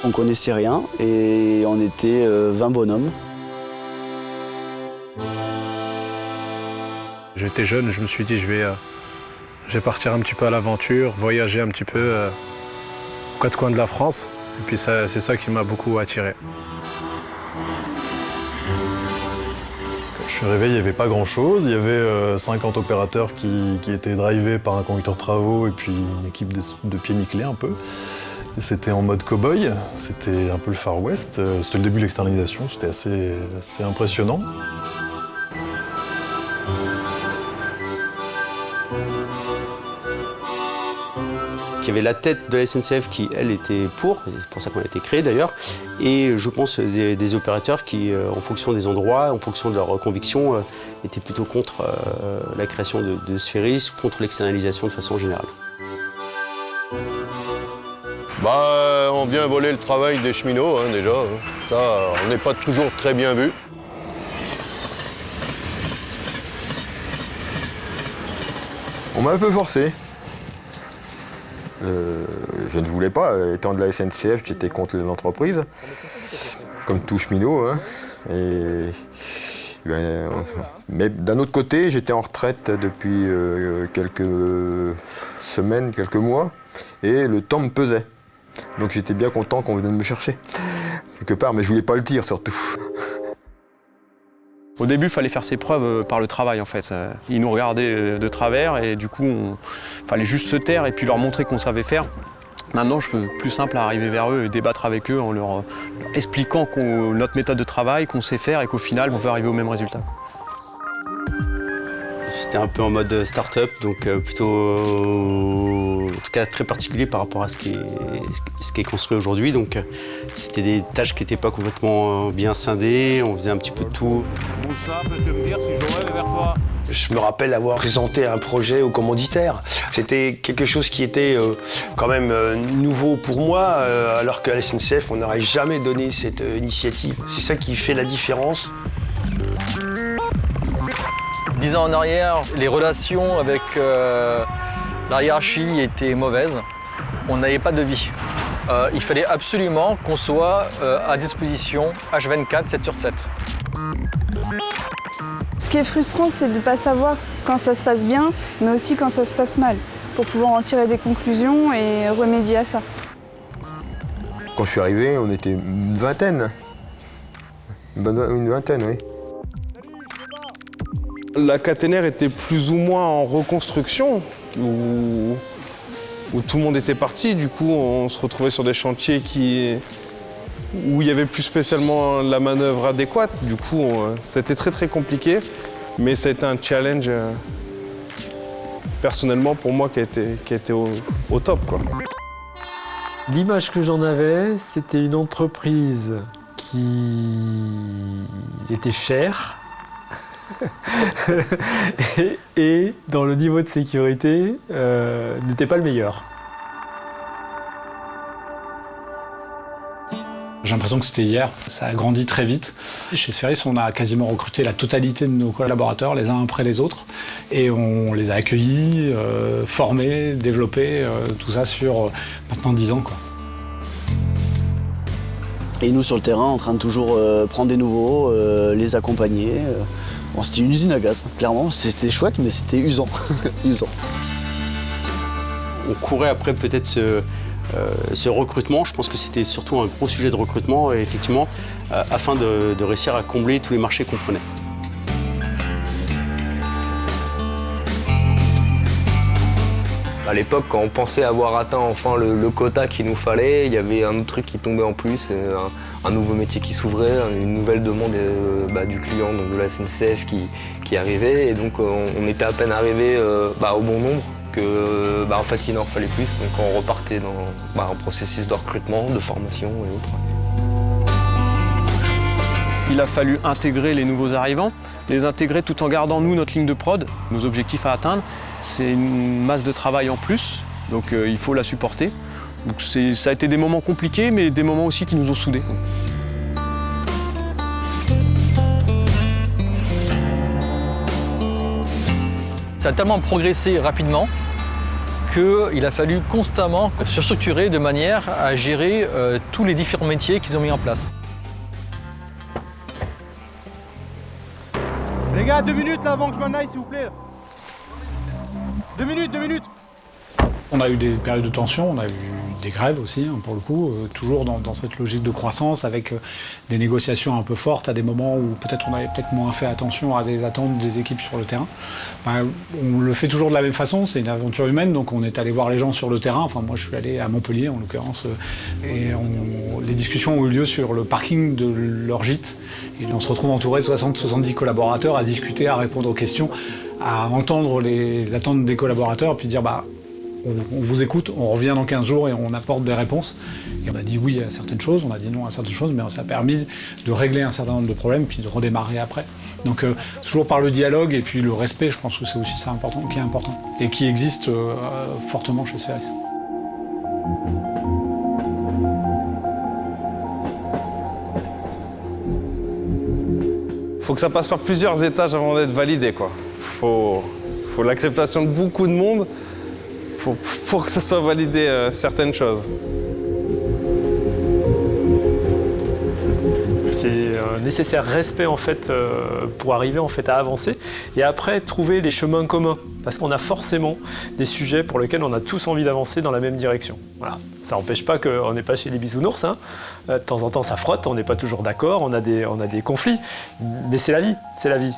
On connaissait rien et on était 20 bonhommes. J'étais jeune, je me suis dit je vais partir un petit peu à l'aventure, voyager un petit peu aux quatre coins de la France. Et puis c'est ça qui m'a beaucoup attiré. Quand je suis arrivé, il n'y avait pas grand-chose. Il y avait 50 opérateurs qui étaient drivés par un conducteur de travaux et puis une équipe de pieds nickelés un peu. C'était en mode cow-boy, c'était un peu le Far West. C'était le début de l'externalisation, c'était assez impressionnant. Il y avait la tête de la SNCF qui, elle, était pour, c'est pour ça qu'on a été créé d'ailleurs, et je pense des opérateurs qui, en fonction des endroits, en fonction de leurs convictions, étaient plutôt contre la création de Sphéris, contre l'externalisation de façon générale. On vient voler le travail des cheminots, déjà. Ça, on n'est pas toujours très bien vu. On m'a un peu forcé. Je ne voulais pas, étant de la SNCF, j'étais contre l'entreprise, comme tout cheminot. Mais d'un autre côté, j'étais en retraite depuis quelques semaines, quelques mois, et le temps me pesait. Donc j'étais bien content qu'on vienne me chercher, quelque part, mais je voulais pas le dire surtout. Au début, il fallait faire ses preuves par le travail, en fait. Ils nous regardaient de travers et du coup, il fallait juste se taire et puis leur montrer qu'on savait faire. Maintenant, je peux plus simple à arriver vers eux et débattre avec eux en leur expliquant notre méthode de travail, qu'on sait faire et qu'au final, on veut arriver au même résultat. C'était un peu en mode start-up, donc plutôt, en tout cas très particulier par rapport à ce qui est construit aujourd'hui. Donc c'était des tâches qui n'étaient pas complètement bien scindées, on faisait un petit peu de tout. Je me rappelle avoir présenté un projet au commanditaire. C'était quelque chose qui était quand même nouveau pour moi, alors qu'à la SNCF, on n'aurait jamais donné cette initiative. C'est ça qui fait la différence. 10 ans en arrière, les relations avec la hiérarchie étaient mauvaises. On n'avait pas de vie. Il fallait absolument qu'on soit à disposition H24, 7 sur 7. Ce qui est frustrant, c'est de ne pas savoir quand ça se passe bien, mais aussi quand ça se passe mal, pour pouvoir en tirer des conclusions et remédier à ça. Quand je suis arrivé, on était une vingtaine. Une vingtaine, oui. La caténaire était plus ou moins en reconstruction, où tout le monde était parti. Du coup, on se retrouvait sur des chantiers où il n'y avait plus spécialement la manœuvre adéquate. Du coup, c'était très très compliqué, mais ça a été un challenge personnellement pour moi qui a été au top, quoi. L'image que j'en avais, c'était une entreprise qui était chère et dans le niveau de sécurité n'était pas le meilleur. J'ai l'impression que c'était hier, ça a grandi très vite. Chez Sphéris, on a quasiment recruté la totalité de nos collaborateurs, les uns après les autres, et on les a accueillis, formés, développés, tout ça sur maintenant 10 ans, quoi. Et nous sur le terrain, en train de toujours prendre des nouveaux, les accompagner. C'était une usine à gaz, clairement. C'était chouette, mais c'était usant. usant. On courait après peut-être ce recrutement. Je pense que c'était surtout un gros sujet de recrutement, et effectivement, afin de réussir à combler tous les marchés qu'on prenait. À l'époque, quand on pensait avoir atteint enfin le quota qu'il nous fallait, il y avait un autre truc qui tombait en plus, un nouveau métier qui s'ouvrait, une nouvelle demande du client, donc de la SNCF qui arrivait. Et donc on était à peine arrivé au bon nombre que en fait il en fallait plus. Donc on repartait dans un processus de recrutement, de formation et autres. Il a fallu intégrer les nouveaux arrivants, les intégrer tout en gardant nous notre ligne de prod, nos objectifs à atteindre. C'est une masse de travail en plus, donc il faut la supporter. Donc ça a été des moments compliqués, mais des moments aussi qui nous ont soudés. Ça a tellement progressé rapidement qu'il a fallu constamment se structurer de manière à gérer tous les différents métiers qu'ils ont mis en place. Les gars, 2 minutes là avant que je m'en aille, s'il vous plaît. 2 minutes, 2 minutes. On a eu des périodes de tension, on a eu des grèves aussi, hein, pour le coup, toujours dans cette logique de croissance, avec des négociations un peu fortes, à des moments où peut-être on avait moins fait attention à des attentes des équipes sur le terrain. On le fait toujours de la même façon, c'est une aventure humaine, donc on est allé voir les gens sur le terrain. Enfin, moi, je suis allé à Montpellier, en l'occurrence, et les discussions ont eu lieu sur le parking de leur gîte. Et on se retrouve entouré de 60-70 collaborateurs à discuter, à répondre aux questions, à entendre les attentes des collaborateurs, puis dire on vous écoute, on revient dans 15 jours et on apporte des réponses. Et on a dit oui à certaines choses, on a dit non à certaines choses, mais ça a permis de régler un certain nombre de problèmes puis de redémarrer après. Donc toujours par le dialogue et puis le respect, je pense que c'est aussi ça qui est important et qui existe fortement chez Spheris. Faut que ça passe par plusieurs étages avant d'être validé, quoi. Faut l'acceptation de beaucoup de monde pour que ça soit validé certaines choses. C'est un nécessaire respect en fait pour arriver en fait à avancer et après trouver les chemins communs parce qu'on a forcément des sujets pour lesquels on a tous envie d'avancer dans la même direction. Voilà. Ça n'empêche pas qu'on n'est pas chez les bisounours, hein. De temps en temps ça frotte, on n'est pas toujours d'accord, on a des conflits, mais c'est la vie, c'est la vie.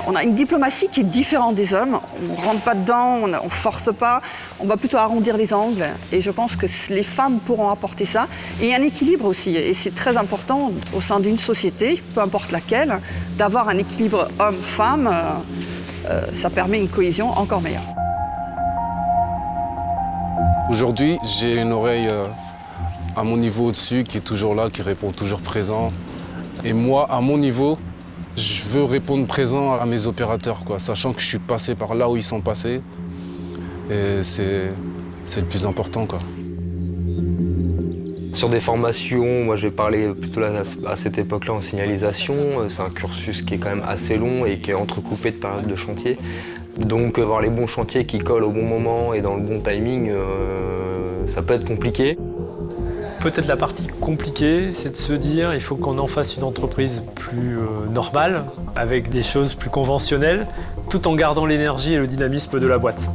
On a une diplomatie qui est différente des hommes. On ne rentre pas dedans, on ne force pas, on va plutôt arrondir les angles. Et je pense que les femmes pourront apporter ça. Et un équilibre aussi. Et c'est très important au sein d'une société, peu importe laquelle, d'avoir un équilibre homme-femme. Ça permet une cohésion encore meilleure. Aujourd'hui, j'ai une oreille à mon niveau au-dessus qui est toujours là, qui répond toujours présent. Et moi, à mon niveau, je veux répondre présent à mes opérateurs, quoi, sachant que je suis passé par là où ils sont passés. Et c'est le plus important, quoi. Sur des formations, moi je vais parler plutôt là, à cette époque-là en signalisation. C'est un cursus qui est quand même assez long et qui est entrecoupé de périodes de chantier. Donc avoir les bons chantiers qui collent au bon moment et dans le bon timing, ça peut être compliqué. Peut-être la partie compliquée, c'est de se dire il faut qu'on en fasse une entreprise plus normale, avec des choses plus conventionnelles, tout en gardant l'énergie et le dynamisme de la boîte.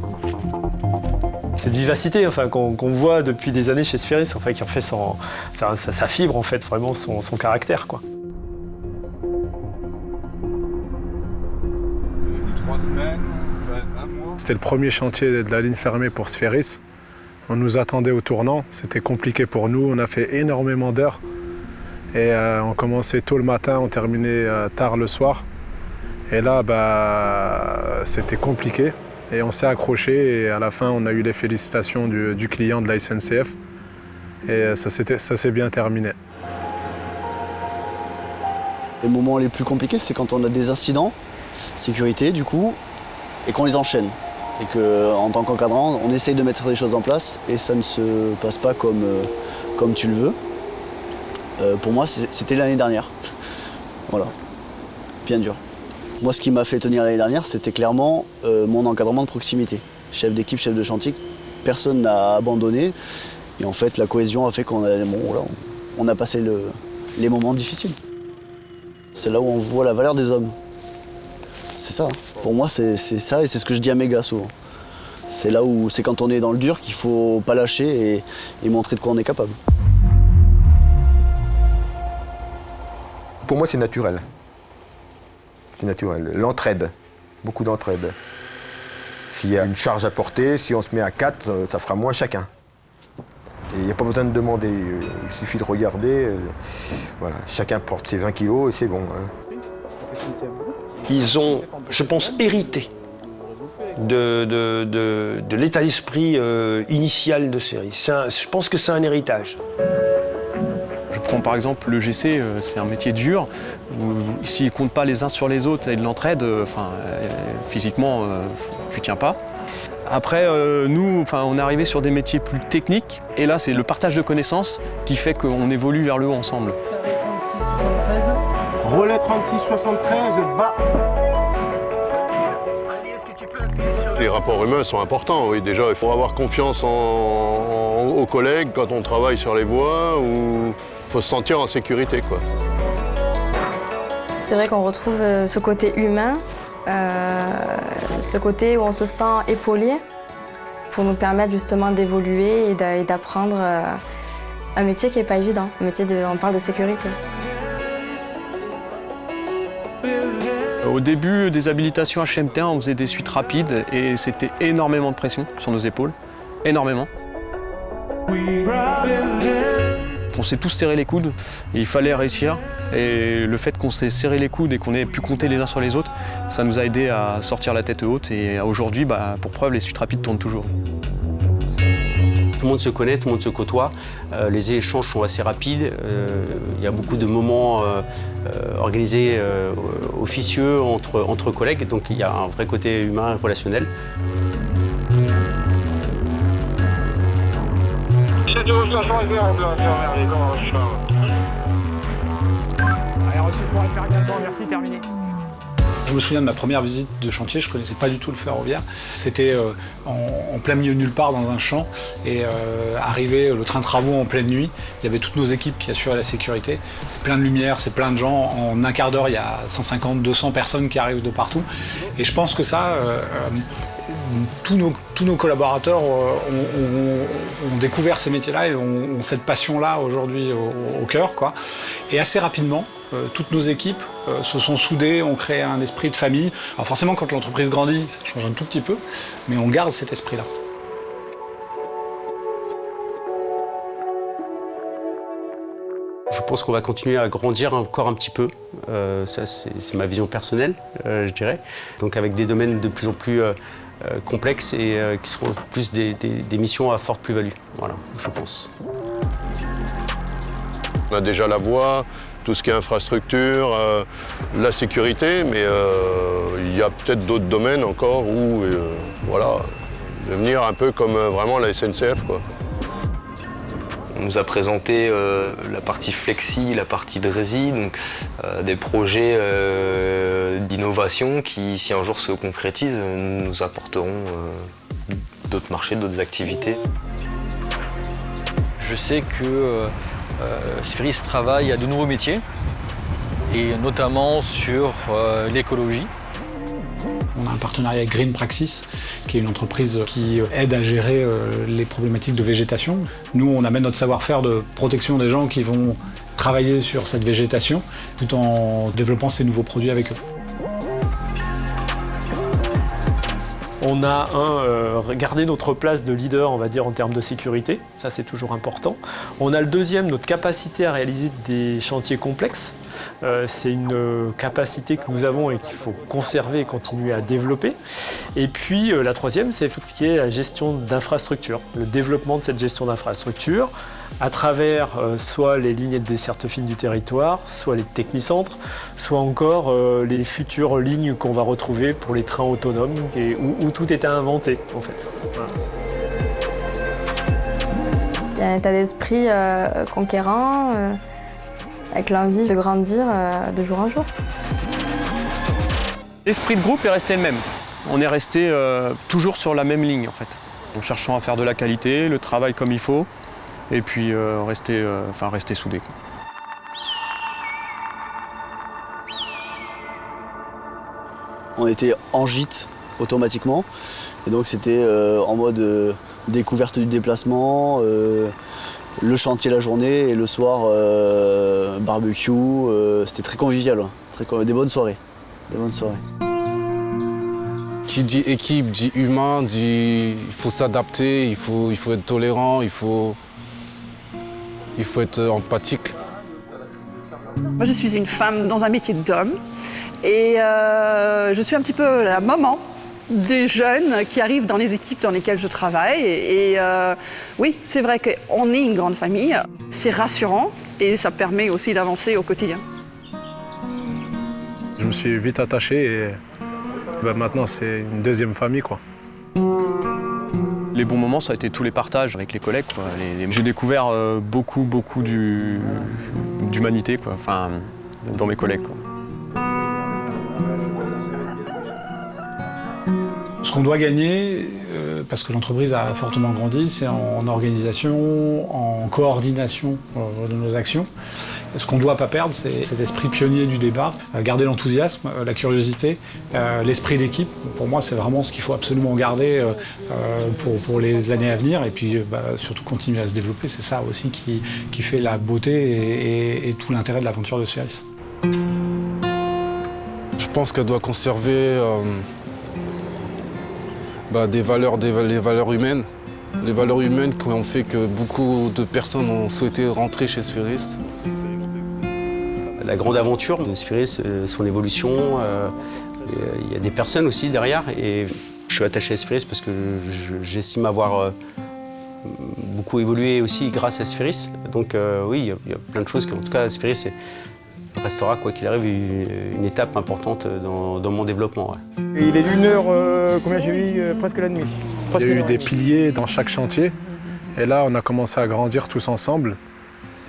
Cette vivacité enfin, qu'on voit depuis des années chez Spheris, enfin, qui en fait sa fibre, en fait, vraiment son caractère, quoi. 3 semaines, un mois. C'était le premier chantier de la ligne fermée pour Spheris. On nous attendait au tournant, c'était compliqué pour nous, on a fait énormément d'heures. Et on commençait tôt le matin, on terminait tard le soir. Et là, c'était compliqué. Et on s'est accroché et à la fin, on a eu les félicitations du client de la SNCF. Et ça s'est bien terminé. Les moments les plus compliqués, c'est quand on a des incidents, sécurité du coup, et qu'on les enchaîne. Et qu'en tant qu'encadrant, on essaye de mettre des choses en place et ça ne se passe pas comme tu le veux. Pour moi, c'était l'année dernière. Voilà, bien dur. Moi, ce qui m'a fait tenir l'année dernière, c'était clairement mon encadrement de proximité. Chef d'équipe, chef de chantier, personne n'a abandonné. Et en fait, la cohésion a fait qu'on a passé les moments difficiles. C'est là où on voit la valeur des hommes. C'est ça. Pour moi, c'est ça et c'est ce que je dis à mes gars souvent. C'est là où c'est quand on est dans le dur qu'il faut pas lâcher et montrer de quoi on est capable. Pour moi, c'est naturel. C'est naturel. L'entraide, beaucoup d'entraide. S'il y a une charge à porter, si on se met à 4, ça fera moins chacun. Et il n'y a pas besoin de demander, il suffit de regarder. Voilà, chacun porte ses 20 kilos et c'est bon. Hein. Ils ont, je pense, hérité de l'état d'esprit initial de Spheris. Je pense que c'est un héritage. Je prends par exemple le GC, c'est un métier dur, où s'ils ne comptent pas les uns sur les autres et de l'entraide, physiquement, tu ne tiens pas. Après, nous, on est arrivé sur des métiers plus techniques, et là, c'est le partage de connaissances qui fait qu'on évolue vers le haut ensemble. Relais 36-73, bas. Les rapports humains sont importants, oui. Déjà, il faut avoir confiance aux collègues quand on travaille sur les voies, ou il faut se sentir en sécurité, quoi. C'est vrai qu'on retrouve ce côté humain, ce côté où on se sent épaulé pour nous permettre justement d'évoluer et d'apprendre un métier qui n'est pas évident, on parle de sécurité. Au début des habilitations HMT1, on faisait des suites rapides et c'était énormément de pression sur nos épaules, énormément. On s'est tous serré les coudes et il fallait réussir. Et le fait qu'on s'est serré les coudes et qu'on ait pu compter les uns sur les autres, ça nous a aidé à sortir la tête haute et aujourd'hui, pour preuve, les suites rapides tournent toujours. Tout le monde se connaît, tout le monde se côtoie, les échanges sont assez rapides, il y a beaucoup de moments organisés officieux entre collègues, donc il y a un vrai côté humain et relationnel. Merci, terminé. Je me souviens de ma première visite de chantier, je ne connaissais pas du tout le ferroviaire. C'était en plein milieu de nulle part dans un champ et arrivé le train travaux en pleine nuit, il y avait toutes nos équipes qui assuraient la sécurité. C'est plein de lumière, c'est plein de gens. En un quart d'heure, il y a 150, 200 personnes qui arrivent de partout. Et je pense que ça, tous nos collaborateurs ont découvert ces métiers-là et ont cette passion-là aujourd'hui au cœur, quoi. Et assez rapidement, toutes nos équipes se sont soudées, ont créé un esprit de famille. Alors forcément, quand l'entreprise grandit, ça change un tout petit peu, mais on garde cet esprit-là. Je pense qu'on va continuer à grandir encore un petit peu. Ça, c'est ma vision personnelle, je dirais. Donc avec des domaines de plus en plus complexes et qui seront plus des missions à forte plus-value. Voilà, je pense. On a déjà la voie, tout ce qui est infrastructure, la sécurité, mais il y a peut-être d'autres domaines encore où, voilà, devenir un peu comme vraiment la SNCF, quoi. On nous a présenté la partie flexi, la partie Drési, donc des projets d'innovation qui, si un jour se concrétisent, nous apporteront d'autres marchés, d'autres activités. Je sais que Spheris travaille à de nouveaux métiers, et notamment sur l'écologie. On a un partenariat avec Green Praxis, qui est une entreprise qui aide à gérer les problématiques de végétation. Nous, on amène notre savoir-faire de protection des gens qui vont travailler sur cette végétation, tout en développant ces nouveaux produits avec eux. On a gardé notre place de leader, on va dire, en termes de sécurité. Ça, c'est toujours important. On a le deuxième, notre capacité à réaliser des chantiers complexes. C'est une capacité que nous avons et qu'il faut conserver et continuer à développer. Et puis la troisième, c'est tout ce qui est la gestion d'infrastructures, le développement de cette gestion d'infrastructures à travers soit les lignes de desserte fine du territoire, soit les technicentres, soit encore les futures lignes qu'on va retrouver pour les trains autonomes où tout est à inventer en fait. Voilà. Il y a un état d'esprit conquérant, avec l'envie de grandir de jour en jour. L'esprit de groupe est resté le même. On est resté toujours sur la même ligne en fait, en cherchant à faire de la qualité, le travail comme il faut, et puis rester soudés. On était en gîte automatiquement, et donc c'était en mode découverte du déplacement, le chantier la journée et le soir barbecue, c'était très convivial, des bonnes soirées. Qui dit équipe, dit humain, dit il faut s'adapter, il faut être tolérant, il faut être empathique. Moi, je suis une femme dans un métier d'homme et je suis un petit peu la maman des jeunes qui arrivent dans les équipes dans lesquelles je travaille. Et oui, c'est vrai qu'on est une grande famille, c'est rassurant et ça permet aussi d'avancer au quotidien. Je me suis vite attaché et maintenant c'est une deuxième famille, quoi. Les bons moments, ça a été tous les partages avec les collègues, quoi. J'ai découvert beaucoup d'humanité, quoi. Enfin, dans mes collègues, quoi. Ce qu'on doit gagner, parce que l'entreprise a fortement grandi, c'est en organisation, en coordination de nos actions. Ce qu'on ne doit pas perdre, c'est cet esprit pionnier du débat, garder l'enthousiasme, la curiosité, l'esprit d'équipe. Pour moi, c'est vraiment ce qu'il faut absolument garder pour les années à venir et puis surtout continuer à se développer. C'est ça aussi qui fait la beauté et tout l'intérêt de l'aventure de Sphéris. Je pense qu'elle doit conserver les valeurs humaines. Les valeurs humaines qui ont fait que beaucoup de personnes ont souhaité rentrer chez Sphéris. La grande aventure de Sphéris, son évolution, il y a des personnes aussi derrière. Et je suis attaché à Sphéris parce que j'estime avoir beaucoup évolué aussi grâce à Sphéris. Donc oui, il y a plein de choses. En tout cas, Sphéris restera, quoi qu'il arrive, une étape importante dans mon développement. Ouais. Et il est d'une heure, combien j'ai vu, presque la nuit. Il y a eu des piliers dans chaque chantier. Et là, on a commencé à grandir tous ensemble.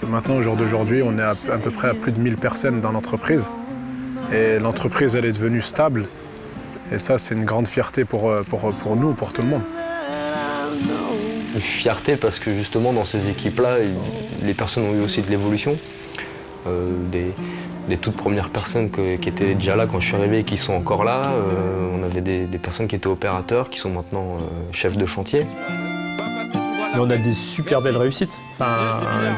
Et maintenant, au jour d'aujourd'hui, on est à peu près à plus de 1000 personnes dans l'entreprise. Et l'entreprise, elle est devenue stable. Et ça, c'est une grande fierté pour nous, pour tout le monde. Une fierté parce que justement, dans ces équipes-là, les personnes ont eu aussi de l'évolution. Des toutes premières personnes qui étaient déjà là quand je suis arrivé et qui sont encore là. On avait des personnes qui étaient opérateurs, qui sont maintenant chefs de chantier. Mais on a des super belles réussites. Enfin,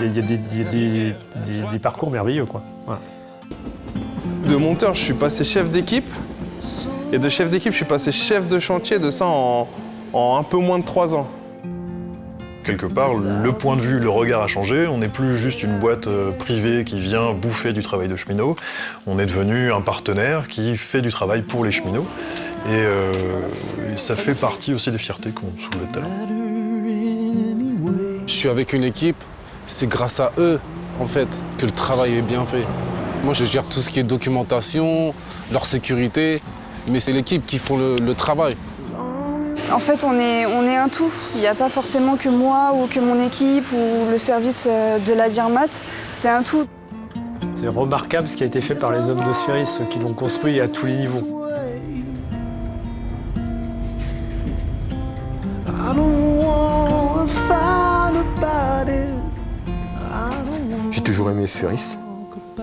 il y a des parcours merveilleux, quoi. Voilà. De monteur, je suis passé chef d'équipe. Et de chef d'équipe, je suis passé chef de chantier, de ça en un peu moins de 3 ans. Quelque part, le point de vue, le regard a changé. On n'est plus juste une boîte privée qui vient bouffer du travail de cheminot. On est devenu un partenaire qui fait du travail pour les cheminots. Et ça fait partie aussi des fiertés qu'on soulevait tout à l'heure. Je suis avec une équipe, c'est grâce à eux, en fait, que le travail est bien fait. Moi, je gère tout ce qui est documentation, leur sécurité, mais c'est l'équipe qui font le travail. En fait, on est un tout. Il n'y a pas forcément que moi ou que mon équipe ou le service de la DIRMAT. C'est un tout. C'est remarquable ce qui a été fait par les hommes de Sphéris, ceux qui l'ont construit à tous les niveaux. J'ai toujours aimé Sphéris.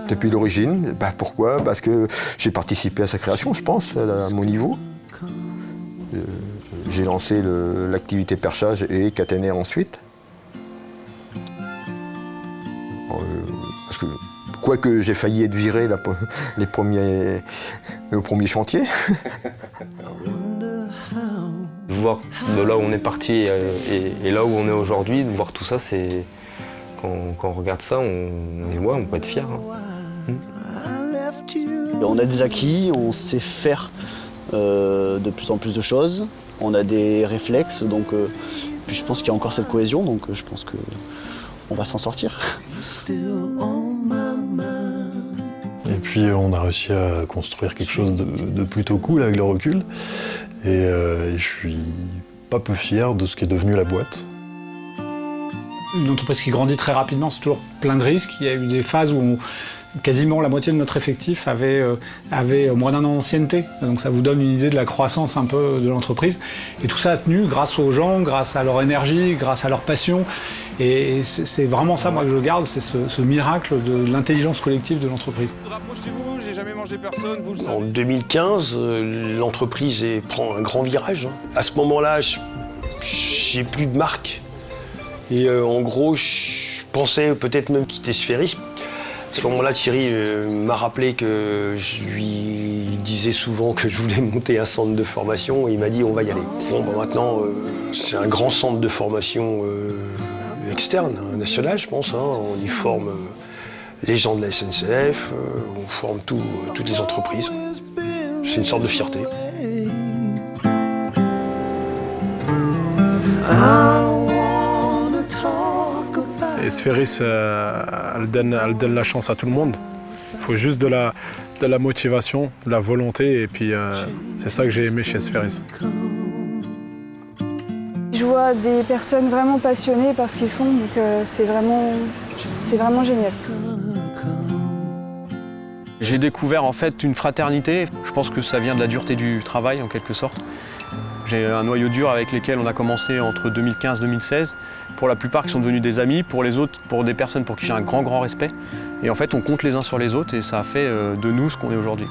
Depuis l'origine. Pourquoi? Parce que j'ai participé à sa création, je pense, à mon niveau. J'ai lancé l'activité perchage et caténaire ensuite. Parce que, quoique j'ai failli être viré le premier chantier. Voir de là où on est parti et là où on est aujourd'hui, de voir tout ça, c'est quand on regarde ça, on peut être fier. Hein. On a des acquis, on sait faire de plus en plus de choses. On a des réflexes, donc puis je pense qu'il y a encore cette cohésion, donc je pense qu'on va s'en sortir. Et puis on a réussi à construire quelque chose de plutôt cool avec le recul. Et je suis pas peu fier de ce qui est devenu la boîte. Une entreprise qui grandit très rapidement, c'est toujours plein de risques. Il y a eu des phases où quasiment la moitié de notre effectif avait moins d'un an d'ancienneté. Donc ça vous donne une idée de la croissance un peu de l'entreprise. Et tout ça a tenu grâce aux gens, grâce à leur énergie, grâce à leur passion. Et c'est vraiment ça, moi, que je garde, c'est ce miracle de l'intelligence collective de l'entreprise. Rapprochez-vous, j'ai jamais mangé personne, vous le savez. En 2015, l'entreprise prend un grand virage. À ce moment-là, j'ai plus de marque. Et en gros, je pensais peut-être même quitter Sphéris. À ce moment-là, Thierry m'a rappelé que je lui disais souvent que je voulais monter un centre de formation et il m'a dit on va y aller. Bon, maintenant, c'est un grand centre de formation externe, national, je pense. Hein. On y forme les gens de la SNCF, on forme toutes les entreprises. C'est une sorte de fierté. Et Sphéris, elle donne la chance à tout le monde. Il faut juste de la motivation, de la volonté, et puis c'est ça que j'ai aimé chez Sphéris. Je vois des personnes vraiment passionnées par ce qu'ils font, donc c'est vraiment génial. J'ai découvert en fait une fraternité. Je pense que ça vient de la dureté du travail en quelque sorte. J'ai un noyau dur avec lesquels on a commencé entre 2015 et 2016. Pour la plupart qui sont devenus des amis, pour les autres, pour des personnes pour qui j'ai un grand respect. Et en fait, on compte les uns sur les autres et ça a fait de nous ce qu'on est aujourd'hui.